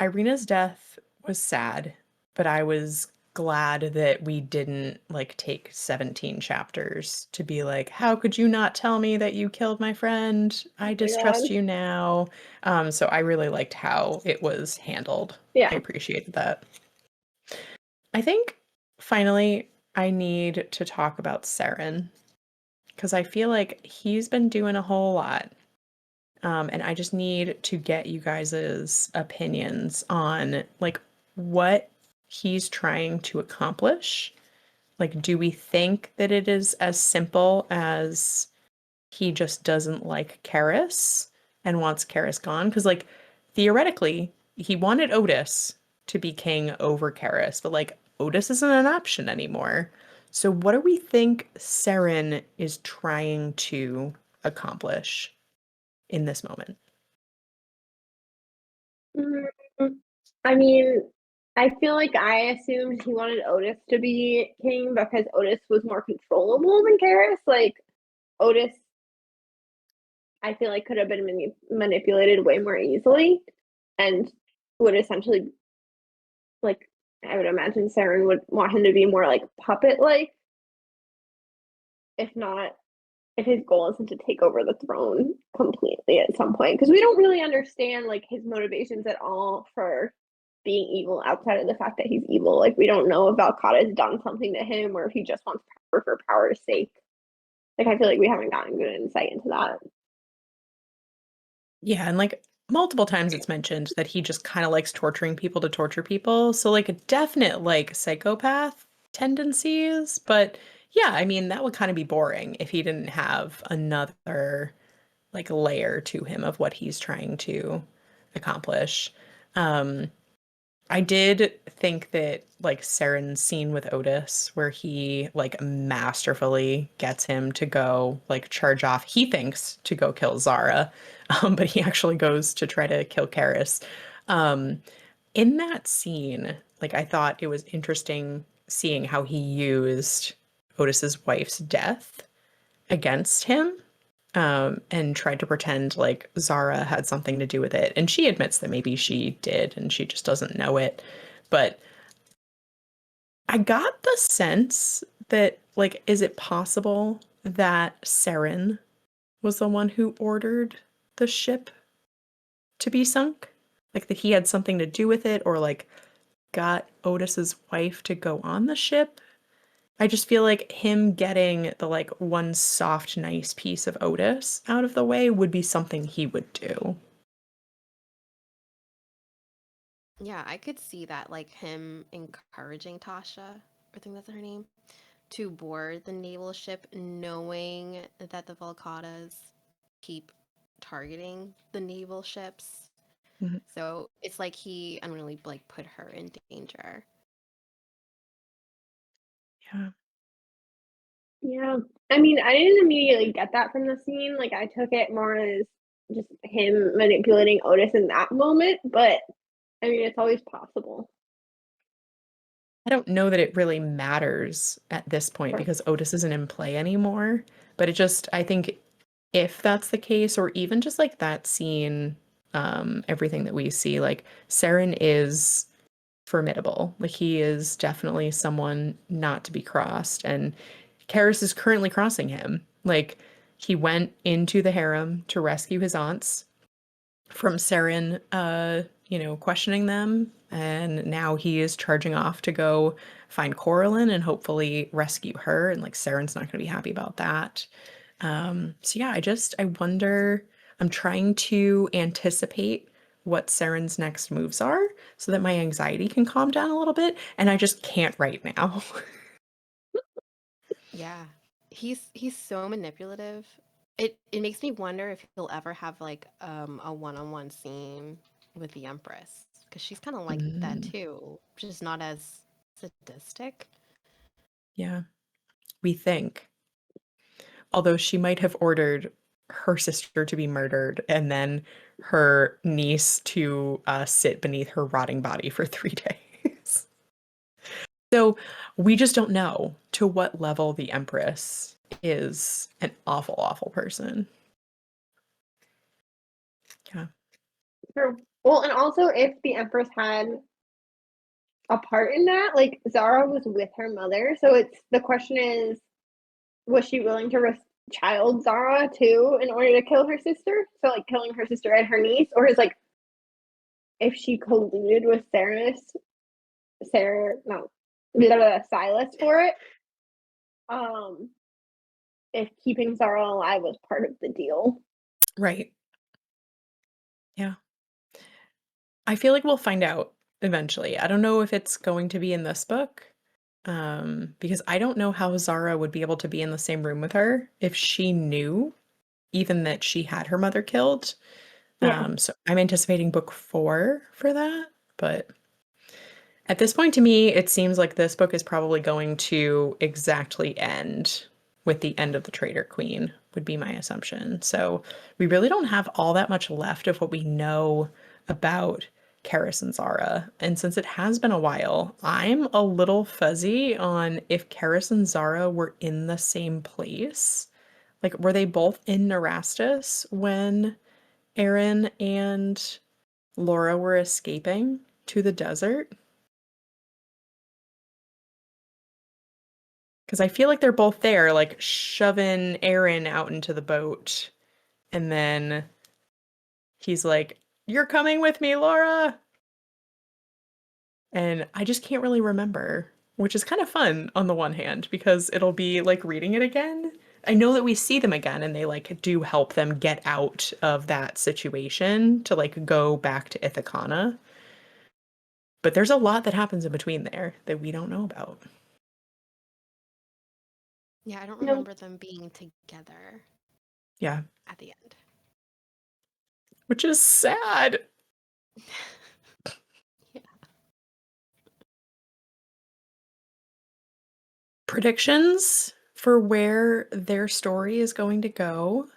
[SPEAKER 1] Irina's death was sad, but I was glad that we didn't like take 17 chapters to be like, how could you not tell me that you killed my friend? I
[SPEAKER 2] Oh my God.
[SPEAKER 1] distrust you now. So I really liked how it was handled. I
[SPEAKER 2] Yeah.
[SPEAKER 1] appreciated that. I think finally I need to talk about Saren because I feel like he's been doing a whole lot. And I just need to get you guys' opinions on like what he's trying to accomplish. Like, do we think that it is as simple as he just doesn't like Karis and wants Karis gone? Because, like, theoretically, he wanted Otis to be king over Karis, but like, Otis isn't an option anymore. So, what do we think Saren is trying to accomplish in this moment?
[SPEAKER 2] Mm, I mean, I feel like I assumed he wanted Otis to be king because Otis was more controllable than Karis. Like Otis, I feel like could have been manipulated way more easily, and would essentially like I would imagine Saren would want him to be more like puppet like, if not if his goal isn't to take over the throne completely at some point. Because we don't really understand like his motivations at all for being evil outside of the fact that he's evil. Like we don't know if Valcata has done something to him or if he just wants power for power's sake. Like I feel like we haven't gotten good insight into that.
[SPEAKER 1] Yeah, and like multiple times it's mentioned that he just kind of likes torturing people to torture people. So like a definite like psychopath tendencies, but yeah, I mean that would kind of be boring if he didn't have another like layer to him of what he's trying to accomplish. Um I did think that like Saren's scene with Otis, where he like masterfully gets him to go like charge off, he thinks to go kill Zara, but he actually goes to try to kill Karis. Um, in that scene, like I thought it was interesting seeing how he used Otis's wife's death against him and tried to pretend like Zara had something to do with it. And she admits that maybe she did and she just doesn't know it. But I got the sense that, like, is it possible that Saren was the one who ordered the ship to be sunk? Like, that he had something to do with it, or like got Otis's wife to go on the ship. I just feel like him getting the like one soft, nice piece of Otis out of the way would be something he would do.
[SPEAKER 3] Yeah, I could see that, like him encouraging Tasha, I think that's her name, to board the naval ship, knowing that the Volcatas keep targeting the naval ships.
[SPEAKER 1] Mhm.
[SPEAKER 3] So it's like he unwillingly like put her in danger.
[SPEAKER 1] Yeah.
[SPEAKER 2] Yeah. I mean, I didn't immediately get that from the scene. Like, I took it more as just him manipulating Otis in that moment, but I mean, it's always possible.
[SPEAKER 1] I don't know that it really matters at this point
[SPEAKER 2] Sure.
[SPEAKER 1] because Otis isn't in play anymore. But it just, I think if that's the case, or even just like that scene, everything that we see, like Saren is formidable. Like he is definitely someone not to be crossed. And Karis is currently crossing him. Like he went into the harem to rescue his aunts from Saren, questioning them. And now he is charging off to go find Coralyn and hopefully rescue her. And like Saren's not going to be happy about that. So yeah, I wonder, I'm trying to anticipate what Saren's next moves are so that my anxiety can calm down a little bit. And I just can't right now.
[SPEAKER 3] Yeah. He's so manipulative. It makes me wonder if he'll ever have like a one-on-one scene with the Empress, because she's kind of like that
[SPEAKER 1] Mm,
[SPEAKER 3] too, just not as sadistic.
[SPEAKER 1] yeah, we think. Although she might have ordered her sister to be murdered and then her niece to sit beneath her rotting body for 3 days. So we just don't know to what level the Empress is an awful, awful person. Yeah.
[SPEAKER 2] Sure. Well, and also if the Empress had a part in that, like Zara was with her mother, so it's the question is, was she willing to risk child Zara too in order to kill her sister? So like killing her sister and her niece, or is like if she colluded with Sarah, no, blah, blah, Silas for it. Um, if keeping Zara alive was part of the deal.
[SPEAKER 1] Right. Yeah. I feel like we'll find out eventually. I don't know if it's going to be in this book, because I don't know how Zara would be able to be in the same room with her if she knew even that she had her mother killed.
[SPEAKER 2] Yeah.
[SPEAKER 1] So I'm anticipating book 4 for that, but at this point to me, it seems like this book is probably going to exactly end with the end of the Traitor Queen, would be my assumption. So we really don't have all that much left of what we know about Karis and Zara. And since it has been a while, I'm a little fuzzy on if Karis and Zara were in the same place. Like, were they both in Nerastus when Aaron and Laura were escaping to the desert? Because I feel like they're both there, like shoving Aaron out into the boat. And then he's like, "You're coming with me, Laura." And I just can't really remember, which is kind of fun on the one hand, because it'll be like reading it again. I know that we see them again and they like do help them get out of that situation to like go back to Ithacana. But there's a lot that happens in between there that we don't know about.
[SPEAKER 3] Yeah, I don't
[SPEAKER 2] No.
[SPEAKER 3] remember them being together
[SPEAKER 1] Yeah,
[SPEAKER 3] at the end.
[SPEAKER 1] which is sad.
[SPEAKER 3] Yeah.
[SPEAKER 1] Predictions for where their story is going to go?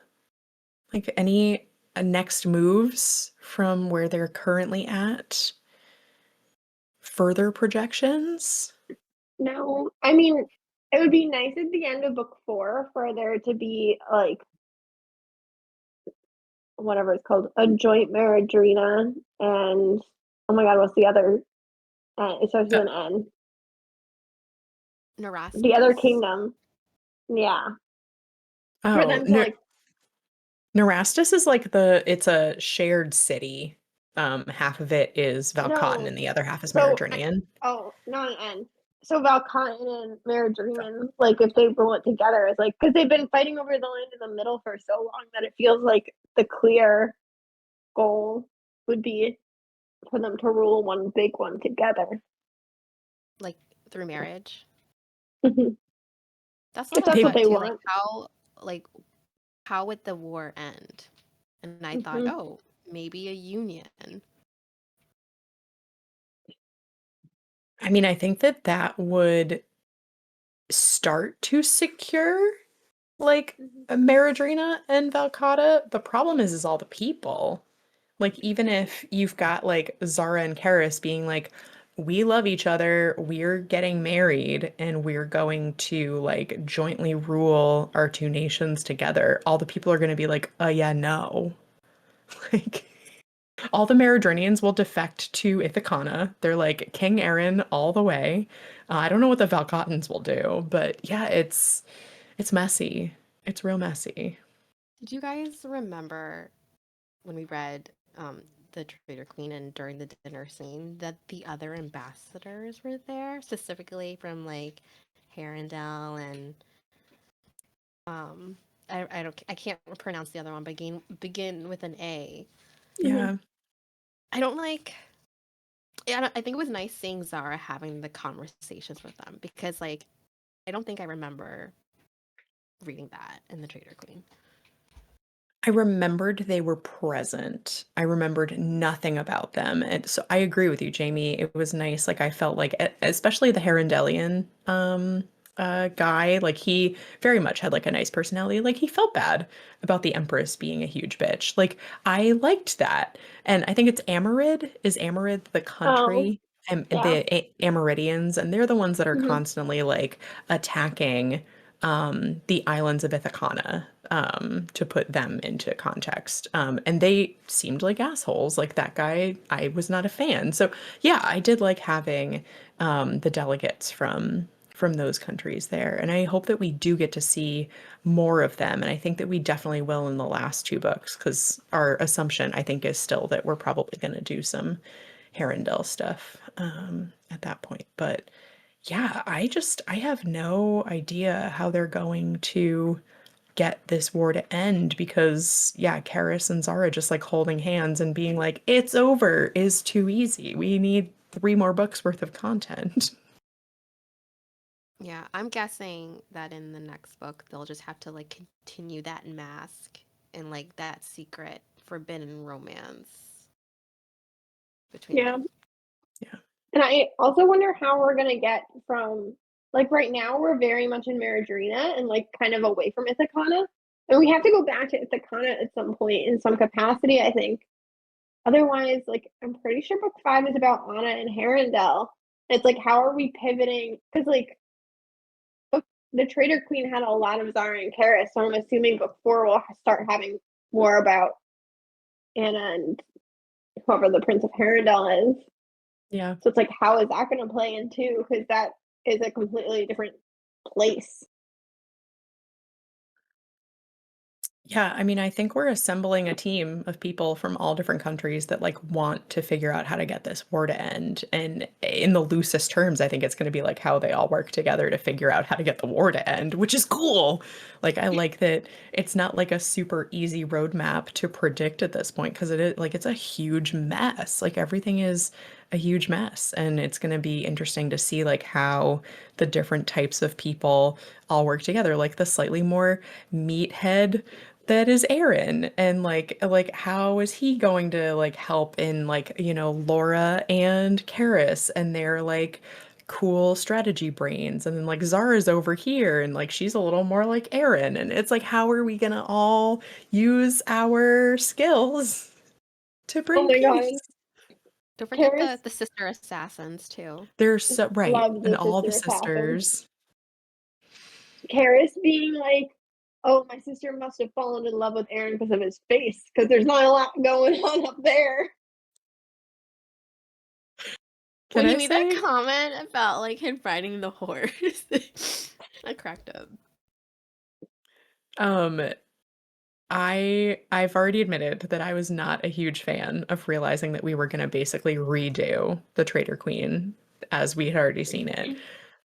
[SPEAKER 1] Like any next moves from where they're currently at? Further projections?
[SPEAKER 2] No. I mean, it would be nice at the end of book 4 for there to be like whatever it's called, a joint marriage arena and oh my god, what's the other? It starts
[SPEAKER 1] Uh,
[SPEAKER 2] with an N. The other
[SPEAKER 3] Nerastus?
[SPEAKER 2] kingdom. Yeah. For
[SPEAKER 1] oh,
[SPEAKER 2] them to like
[SPEAKER 1] Nerastus is like it's a shared city Half of it is Valcotton
[SPEAKER 2] No.
[SPEAKER 1] and the other half is
[SPEAKER 2] So
[SPEAKER 1] Meridrinian.
[SPEAKER 2] not an end. So Valcotton and Meridrian, like if they roll it together, is like because they've been fighting over the land in the middle for so long that it feels like the clear goal would be for them to rule one big one together.
[SPEAKER 3] Like through marriage.
[SPEAKER 2] If
[SPEAKER 3] That's what I
[SPEAKER 2] that's what
[SPEAKER 3] thought
[SPEAKER 1] They
[SPEAKER 2] they
[SPEAKER 3] too. Like
[SPEAKER 2] want.
[SPEAKER 3] how would the war end? And I thought,
[SPEAKER 2] Hmm.
[SPEAKER 3] oh, maybe a union.
[SPEAKER 1] I mean, I think that that would start to secure like Meridrina and Valcata. The problem is all the people. Like even if you've got like Zara and Karis being like, we love each other, we're getting married, and we're going to like jointly rule our two nations together, all the people are going to be like, yeah, no. Like all the Meridrinians will defect to Ithacana. They're like King Aaron all the way. I don't know what the Valcottans will do, but yeah, it's messy. It's real messy.
[SPEAKER 3] Did you guys remember when we read the Traitor Queen and during the dinner scene that the other ambassadors were there, specifically from like Harendelle and um I can't pronounce the other one, but begin with an A.
[SPEAKER 2] Hmm.
[SPEAKER 1] Yeah.
[SPEAKER 3] I don't like. Yeah, I think it was nice seeing Zara having the conversations with them because like I don't think I remember reading that in the Traitor Queen.
[SPEAKER 1] I remembered they were present. I remembered nothing about them. And so I agree with you, Jamie. It was nice. Like I felt like especially the Herendellian guy, like he very much had like a nice personality. Like he felt bad about the Empress being a huge bitch. Like I liked that. And I think it's Amarid. Is Amarid the
[SPEAKER 2] Oh,
[SPEAKER 1] country? And
[SPEAKER 2] yeah.
[SPEAKER 1] the Amaridians, and they're the ones that are
[SPEAKER 2] Hmm.
[SPEAKER 1] constantly like attacking the islands of Ithacana, to put them into context. And they seemed like assholes. Like that guy, I was not a fan. So yeah, I did like having the delegates from those countries there. And I hope that we do get to see more of them. And I think that we definitely will in the last two books, because our assumption, I think, is still that we're probably going to do some Herondale stuff at that point. But yeah, I have no idea how they're going to get this war to end because yeah, Karis and Zara just like holding hands and being like, it's over is too easy. We need three more books worth of content.
[SPEAKER 3] Yeah, I'm guessing that in the next book they'll just have to like continue that mask and like that secret forbidden romance between
[SPEAKER 2] Yeah.
[SPEAKER 3] them.
[SPEAKER 1] Yeah.
[SPEAKER 2] And I also wonder how we're gonna get from like right now we're very much in Maridrina and like kind of away from Ithacana. And we have to go back to Ithacana at some point in some capacity, I think. Otherwise, like I'm pretty sure book 5 is about Anna and Harendelle. It's like how are we pivoting? Because like the Traitor Queen had a lot of Zara and Karis, so I'm assuming book 4 will start having more about Anna and whoever the Prince of Harendelle is.
[SPEAKER 1] Yeah.
[SPEAKER 2] So it's like, how is that going to play into? Because that is a completely different place.
[SPEAKER 1] Yeah, I mean, I think we're assembling a team of people from all different countries that like want to figure out how to get this war to end. And in the loosest terms, I think it's going to be like how they all work together to figure out how to get the war to end, which is cool. Like I like that it's not like a super easy roadmap to predict at this point because it is like it's a huge mess. Like everything is a huge mess, and it's going to be interesting to see like how the different types of people all work together. Like the slightly more meathead that is Aaron, and like how is he going to like help in like Laura and Karis and their like cool strategy brains, and then like Zara's over here and like she's a little more like Aaron, and it's like how are we gonna all use our skills to
[SPEAKER 2] Oh
[SPEAKER 1] bring
[SPEAKER 2] my god,
[SPEAKER 1] peace?
[SPEAKER 3] Don't forget
[SPEAKER 2] Karis
[SPEAKER 3] the sister assassins too.
[SPEAKER 1] They're so right,
[SPEAKER 2] loves
[SPEAKER 1] and
[SPEAKER 2] the
[SPEAKER 1] all the
[SPEAKER 2] sister assassin.
[SPEAKER 1] sisters.
[SPEAKER 2] Karis being like, "Oh, my sister must have fallen in love with Aaron because of his face, because there's not a lot going on up there."
[SPEAKER 1] Can
[SPEAKER 3] When he
[SPEAKER 1] I
[SPEAKER 3] made that
[SPEAKER 1] say?
[SPEAKER 3] comment about like him riding the horse, I cracked up.
[SPEAKER 1] Um, I've already admitted that I was not a huge fan of realizing that we were going to basically redo the Traitor Queen as we had already seen it.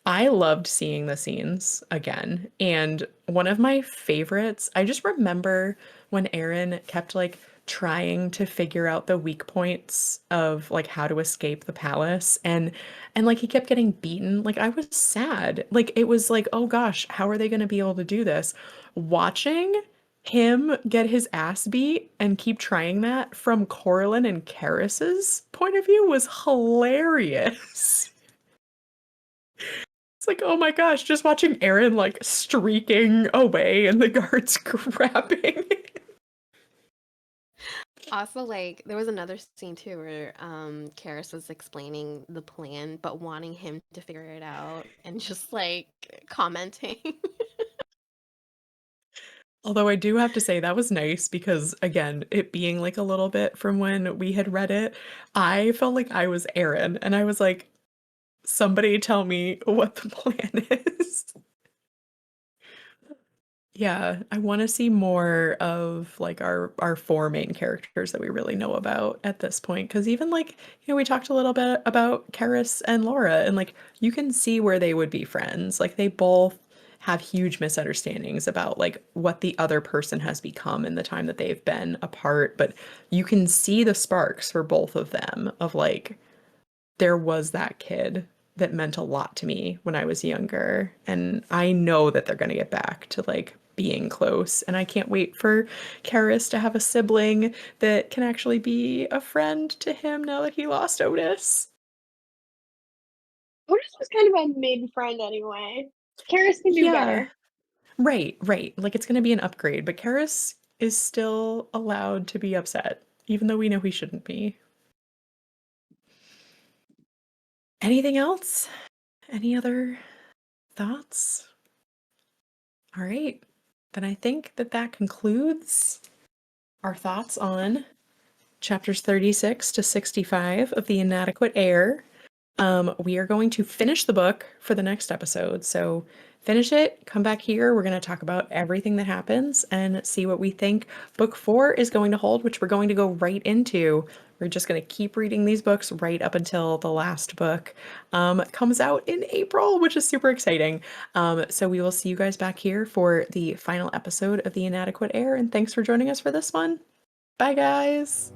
[SPEAKER 1] I loved seeing the scenes again. And one of my favorites, I just remember when Aaron kept like trying to figure out the weak points of like how to escape the palace and like he kept getting beaten. Like I was sad. Like it was like, "Oh gosh, how are they going to be able to do this?" Watching him get his ass beat and keep trying that from Corlin and Karis's point of view was hilarious. It's like, oh my gosh, just watching Aaron like streaking away and the guards grabbing.
[SPEAKER 3] Also, like, there was another scene too where Karis was explaining the plan, but wanting him to figure it out and just like commenting.
[SPEAKER 1] Although I do have to say that was nice because again, it being like a little bit from when we had read it, I felt like I was Aaron and I was like, somebody tell me what the plan is. Yeah, I want to see more of like our four main characters that we really know about at this point. Because even like, we talked a little bit about Karis and Laura, and like you can see where they would be friends. Like they both have huge misunderstandings about like what the other person has become in the time that they've been apart. But you can see the sparks for both of them of like there was that kid that meant a lot to me when I was younger. And I know that they're going to get back to like being close. And I can't wait for Karis to have a sibling that can actually be a friend to him now that he lost Otis.
[SPEAKER 2] Otis was kind of a mid friend anyway. Karis can do
[SPEAKER 1] Yeah,
[SPEAKER 2] better.
[SPEAKER 1] right, right. Like it's going to be an upgrade, but Karis is still allowed to be upset, even though we know he shouldn't be. Anything else? Any other thoughts? All right. Then I think that that concludes our thoughts on chapters 36 to 65 of The Inadequate Heir. We are going to finish the book for the next episode. So finish it, come back here. We're going to talk about everything that happens and see what we think book 4 is going to hold, which we're going to go right into. We're just going to keep reading these books right up until the last book comes out in April, which is super exciting. So we will see you guys back here for the final episode of The Inadequate Heir. And thanks for joining us for this one. Bye, guys.